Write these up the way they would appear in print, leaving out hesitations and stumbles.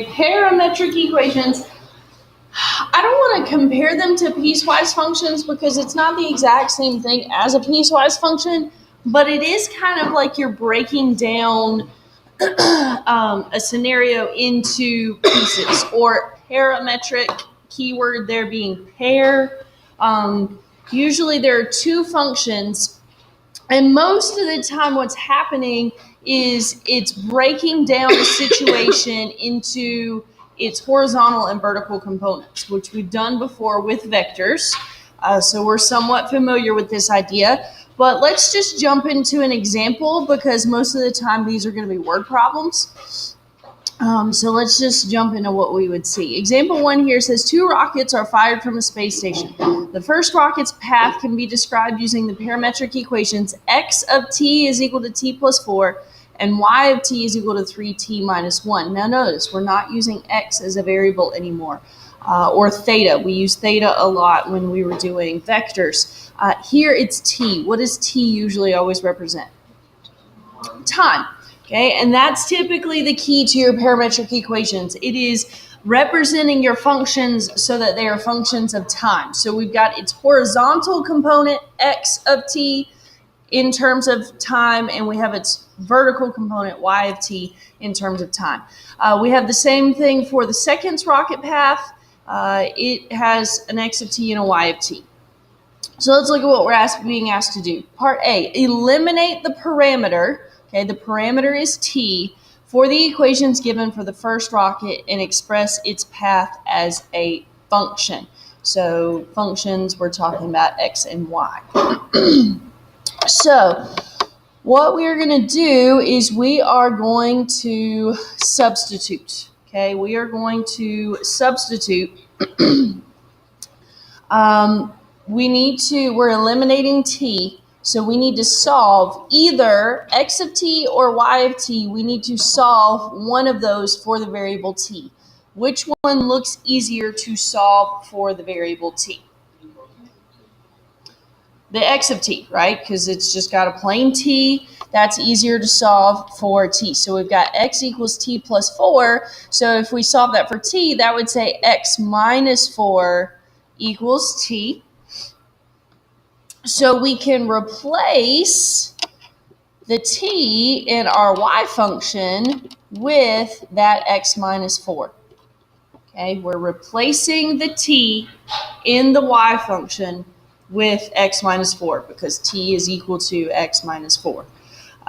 Parametric equations, I don't want to compare them to piecewise functions because it's not the exact same thing as a piecewise function, but it is kind of like you're breaking down a scenario into pieces, or parametric, keyword there being pair. Usually there are two functions, and most of the time what's happening is it's breaking down the situation into its horizontal and vertical components, which we've done before with vectors. So we're somewhat familiar with this idea. But let's just jump into an example because most of the time these are going to be word problems. So let's just jump into what we would see. Example 1 here says 2 rockets are fired from a space station. The first rocket's path can be described using the parametric equations x of t is equal to t plus 4 and y of t is equal to 3t minus 1. Now notice, we're not using x as a variable anymore, or theta. We use theta a lot when we were doing vectors. Here it's t. What does t usually always represent? Time. Okay, and that's typically the key to your parametric equations. It is representing your functions so that they are functions of time. So we've got its horizontal component, x of t, in terms of time, and we have its vertical component, y of t, in terms of time. We have the same thing for the second rocket path. It has an x of t and a y of t. So let's look at what we're being asked to do. Part A, eliminate the parameter. Okay, the parameter is t for the equations given for the first rocket and express its path as a function. So functions, we're talking about x and y. So what we're going to do is we are going to substitute. Okay, we are going to substitute. We're eliminating t, so we need to solve either x of t or y of t. We need to solve one of those for the variable t. Which one looks easier to solve for the variable t? The x of t, right? Because it's just got a plain t. That's easier to solve for t. So we've got x equals t plus 4. So if we solve that for t, that would say x minus 4 equals t. So we can replace the t in our y function with that x minus 4. Okay, we're replacing the t in the y function with x minus 4 because t is equal to x minus 4.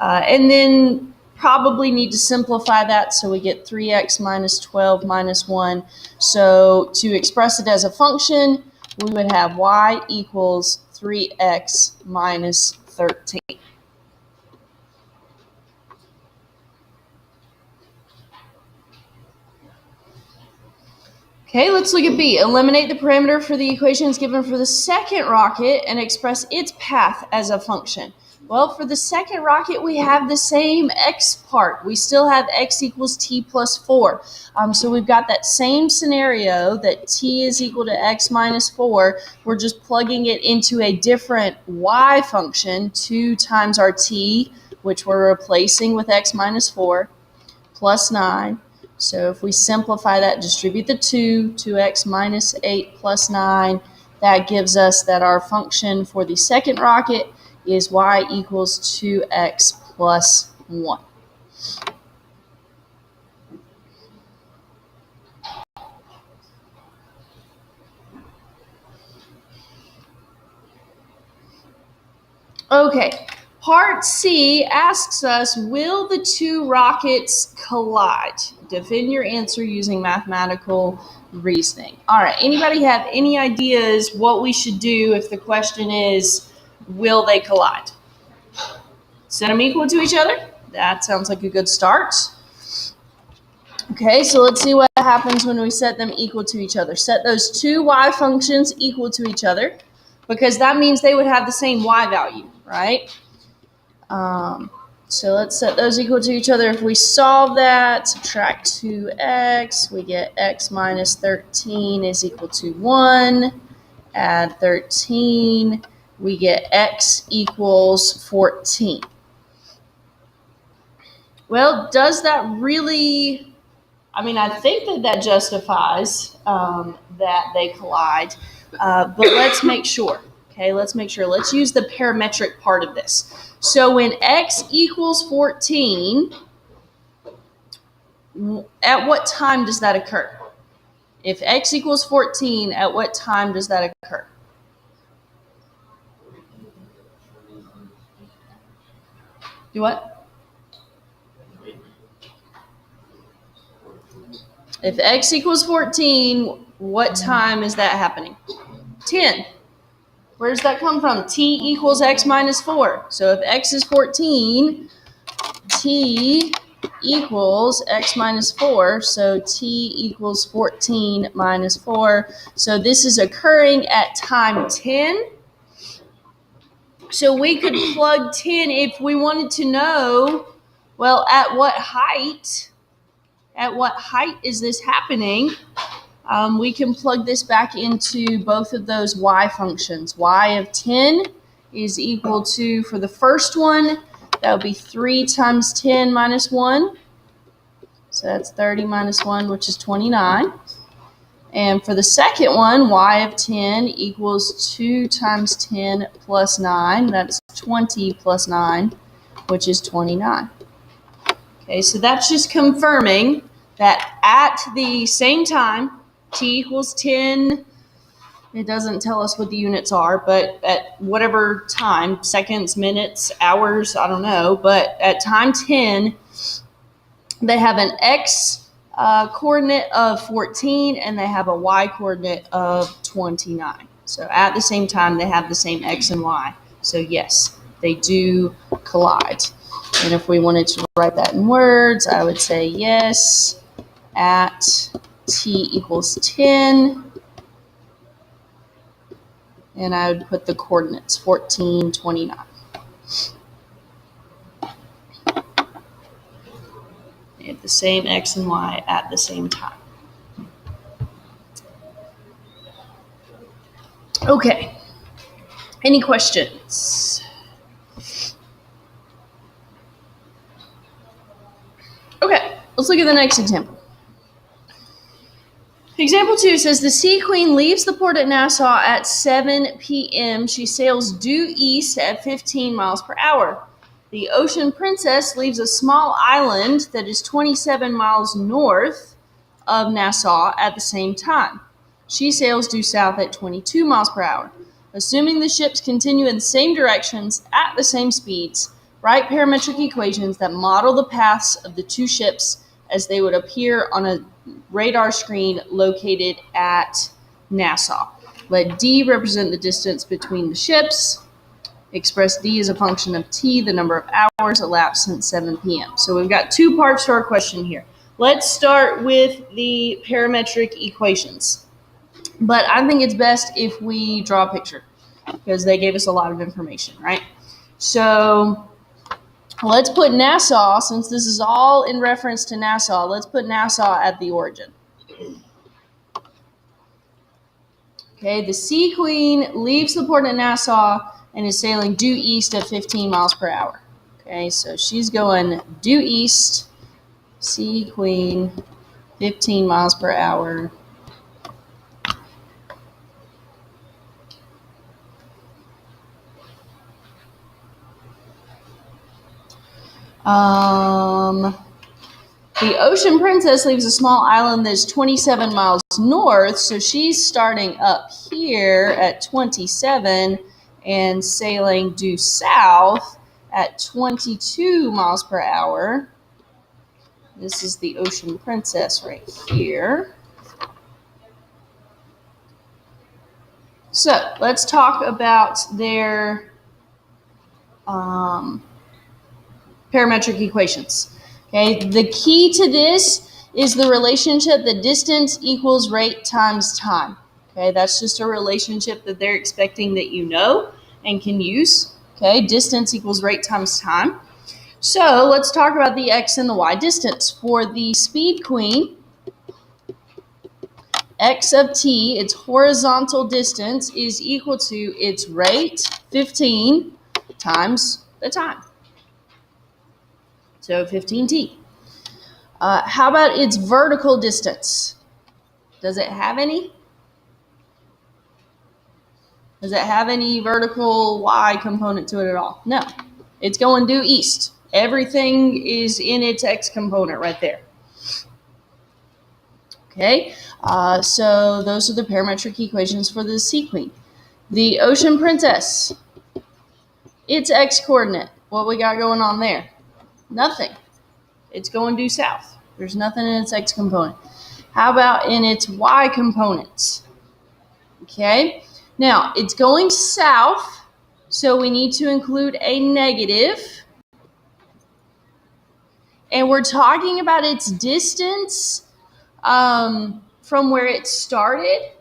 And then probably need to simplify that, so we get 3x minus 12 minus 1. So to express it as a function, we would have y equals 3x minus 13. Okay, let's look at B. Eliminate the parameter for the equations given for the second rocket and express its path as a function. Well, for the second rocket, we have the same x part. We still have x equals t plus 4. So we've got that same scenario that t is equal to x minus 4. We're just plugging it into a different y function, 2 times our t, which we're replacing with x minus 4, plus 9. So if we simplify that, distribute the 2x minus 8 plus 9, that gives us that our function for the second rocket is y equals 2x plus 1. Okay, part C asks us, will the 2 rockets collide? Defend your answer using mathematical reasoning. All right, anybody have any ideas what we should do if the question is, will they collide? Set them equal to each other? That sounds like a good start. Okay, so let's see what happens when we set them equal to each other. Set those 2 y functions equal to each other, because that means they would have the same y value, right? So let's set those equal to each other. If we solve that, subtract 2x, we get x minus 13 is equal to 1. Add 13, we get x equals 14. Well, does that really I mean, I think that justifies that they collide, but let's make sure. Okay, let's make sure. Let's use the parametric part of this. So when x equals 14, at what time does that occur? If x equals 14, at what time does that occur? Do what? If x equals 14, what time is that happening? 10. Where does that come from? T equals x minus 4. So if x is 14, t equals x minus 4. So t equals 14 minus 4. So this is occurring at time 10. So we could plug 10 if we wanted to know, well, at what height is this happening? We can plug this back into both of those y functions. Y of 10 is equal to, for the first one, that would be 3 times 10 minus 1. So that's 30 minus 1, which is 29. And for the second one, y of 10 equals 2 times 10 plus 9. That's 20 plus 9, which is 29. Okay, so that's just confirming that at the same time, t equals 10, it doesn't tell us what the units are, but at whatever time, seconds, minutes, hours, I don't know, but at time 10, they have an x coordinate of 14 and they have a y coordinate of 29. So at the same time, they have the same x and y. So yes, they do collide. And if we wanted to write that in words, I would say yes, at t equals 10, and I would put the coordinates 14, 29. They have the same x and y at the same time. Okay, any questions? Okay, let's look at the next example. Example 2 says the Sea Queen leaves the port at Nassau at 7 p.m. She sails due east at 15 miles per hour. The Ocean Princess leaves a small island that is 27 miles north of Nassau at the same time. She sails due south at 22 miles per hour. Assuming the ships continue in the same directions at the same speeds, write parametric equations that model the paths of the two ships as they would appear on a radar screen located at Nassau. Let D represent the distance between the ships. Express D as a function of T, the number of hours elapsed since 7 p.m. So we've got two parts to our question here. Let's start with the parametric equations. But I think it's best if we draw a picture because they gave us a lot of information, right? So let's put Nassau, since this is all in reference to Nassau, let's put Nassau at the origin. Okay, the Sea Queen leaves the port at Nassau and is sailing due east at 15 miles per hour. Okay, so she's going due east, Sea Queen, 15 miles per hour. The Ocean Princess leaves a small island that's 27 miles north, so she's starting up here at 27 and sailing due south at 22 miles per hour. This is the Ocean Princess right here. So let's talk about their parametric equations. Okay, the key to this is the relationship that distance equals rate times time. Okay, that's just a relationship that they're expecting that you know and can use. Okay, distance equals rate times time. So let's talk about the x and the y distance. For the Speed Queen, x of t, its horizontal distance, is equal to its rate, 15, times the time. So 15t. How about its vertical distance? Does it have any? Does it have any vertical y component to it at all? No. It's going due east. Everything is in its x component right there. Okay, so those are the parametric equations for the sea queen. The Ocean Princess, its x coordinate, what we got going on there? Nothing. It's going due south. There's nothing in its x component. How about in its y components? Okay, now it's going south, so we need to include a negative. And we're talking about its distance from where it started.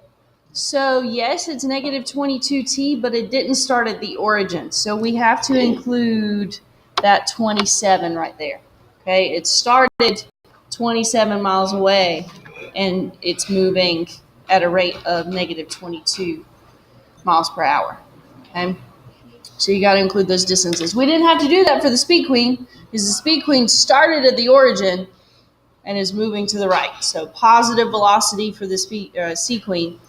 So yes, it's negative 22t, but it didn't start at the origin. So we have to include that 27 right there. Okay, it started 27 miles away, and it's moving at a rate of negative 22 miles per hour. Okay, so you got to include those distances. We didn't have to do that for the Speed Queen, because the Speed Queen started at the origin and is moving to the right. So positive velocity for the Sea Queen,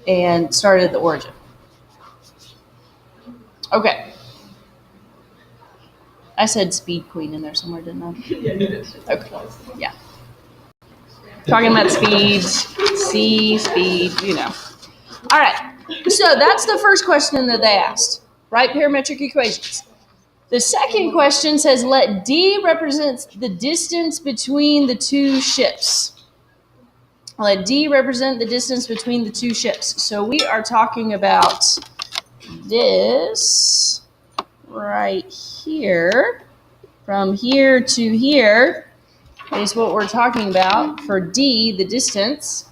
and started at the origin. Okay. I said Speed Queen in there somewhere, didn't I? Yeah, you did. Okay. Yeah. Talking about speeds, speed, you know. All right. So that's the first question that they asked. Write parametric equations. The second question says, let D represent the distance between the two ships. Let D represent the distance between the two ships. So we are talking about this right here. From here to here is what we're talking about for D, the distance.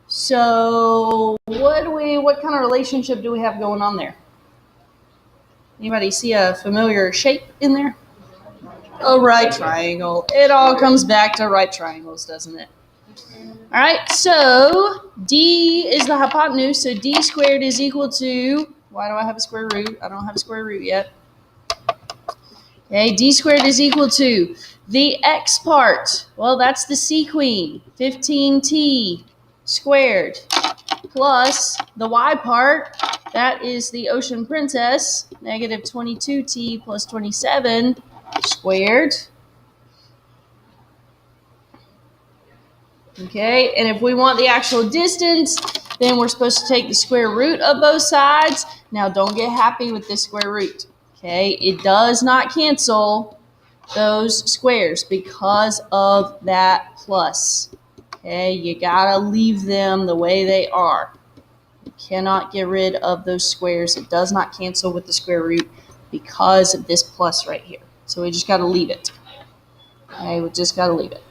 So what kind of relationship do we have going on there? Anybody see a familiar shape in there? A right triangle. It all comes back to right triangles, doesn't it? All right, so D is the hypotenuse, so D squared is equal to, why do I have a square root? I don't have a square root yet. Okay, D squared is equal to the X part. Well, that's the Sea Queen, 15T squared, plus the Y part, that is the Ocean Princess, negative 22T plus 27 squared. Okay, and if we want the actual distance, then we're supposed to take the square root of both sides. Now, don't get happy with this square root. Okay, it does not cancel those squares because of that plus. Okay, you gotta leave them the way they are. You cannot get rid of those squares. It does not cancel with the square root because of this plus right here. So we just gotta leave it. Okay, we just gotta leave it.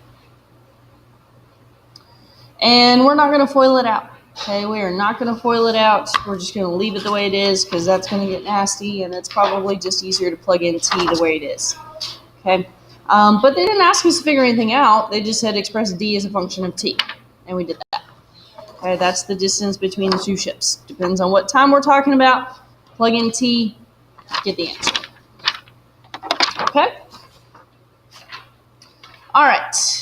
And we're not going to FOIL it out. Okay, we are not going to FOIL it out. We're just going to leave it the way it is because that's going to get nasty, and it's probably just easier to plug in T the way it is. Okay, but they didn't ask us to figure anything out. They just said express D as a function of T, and we did that. Okay, that's the distance between the two ships. Depends on what time we're talking about. Plug in T, get the answer. Okay. All right.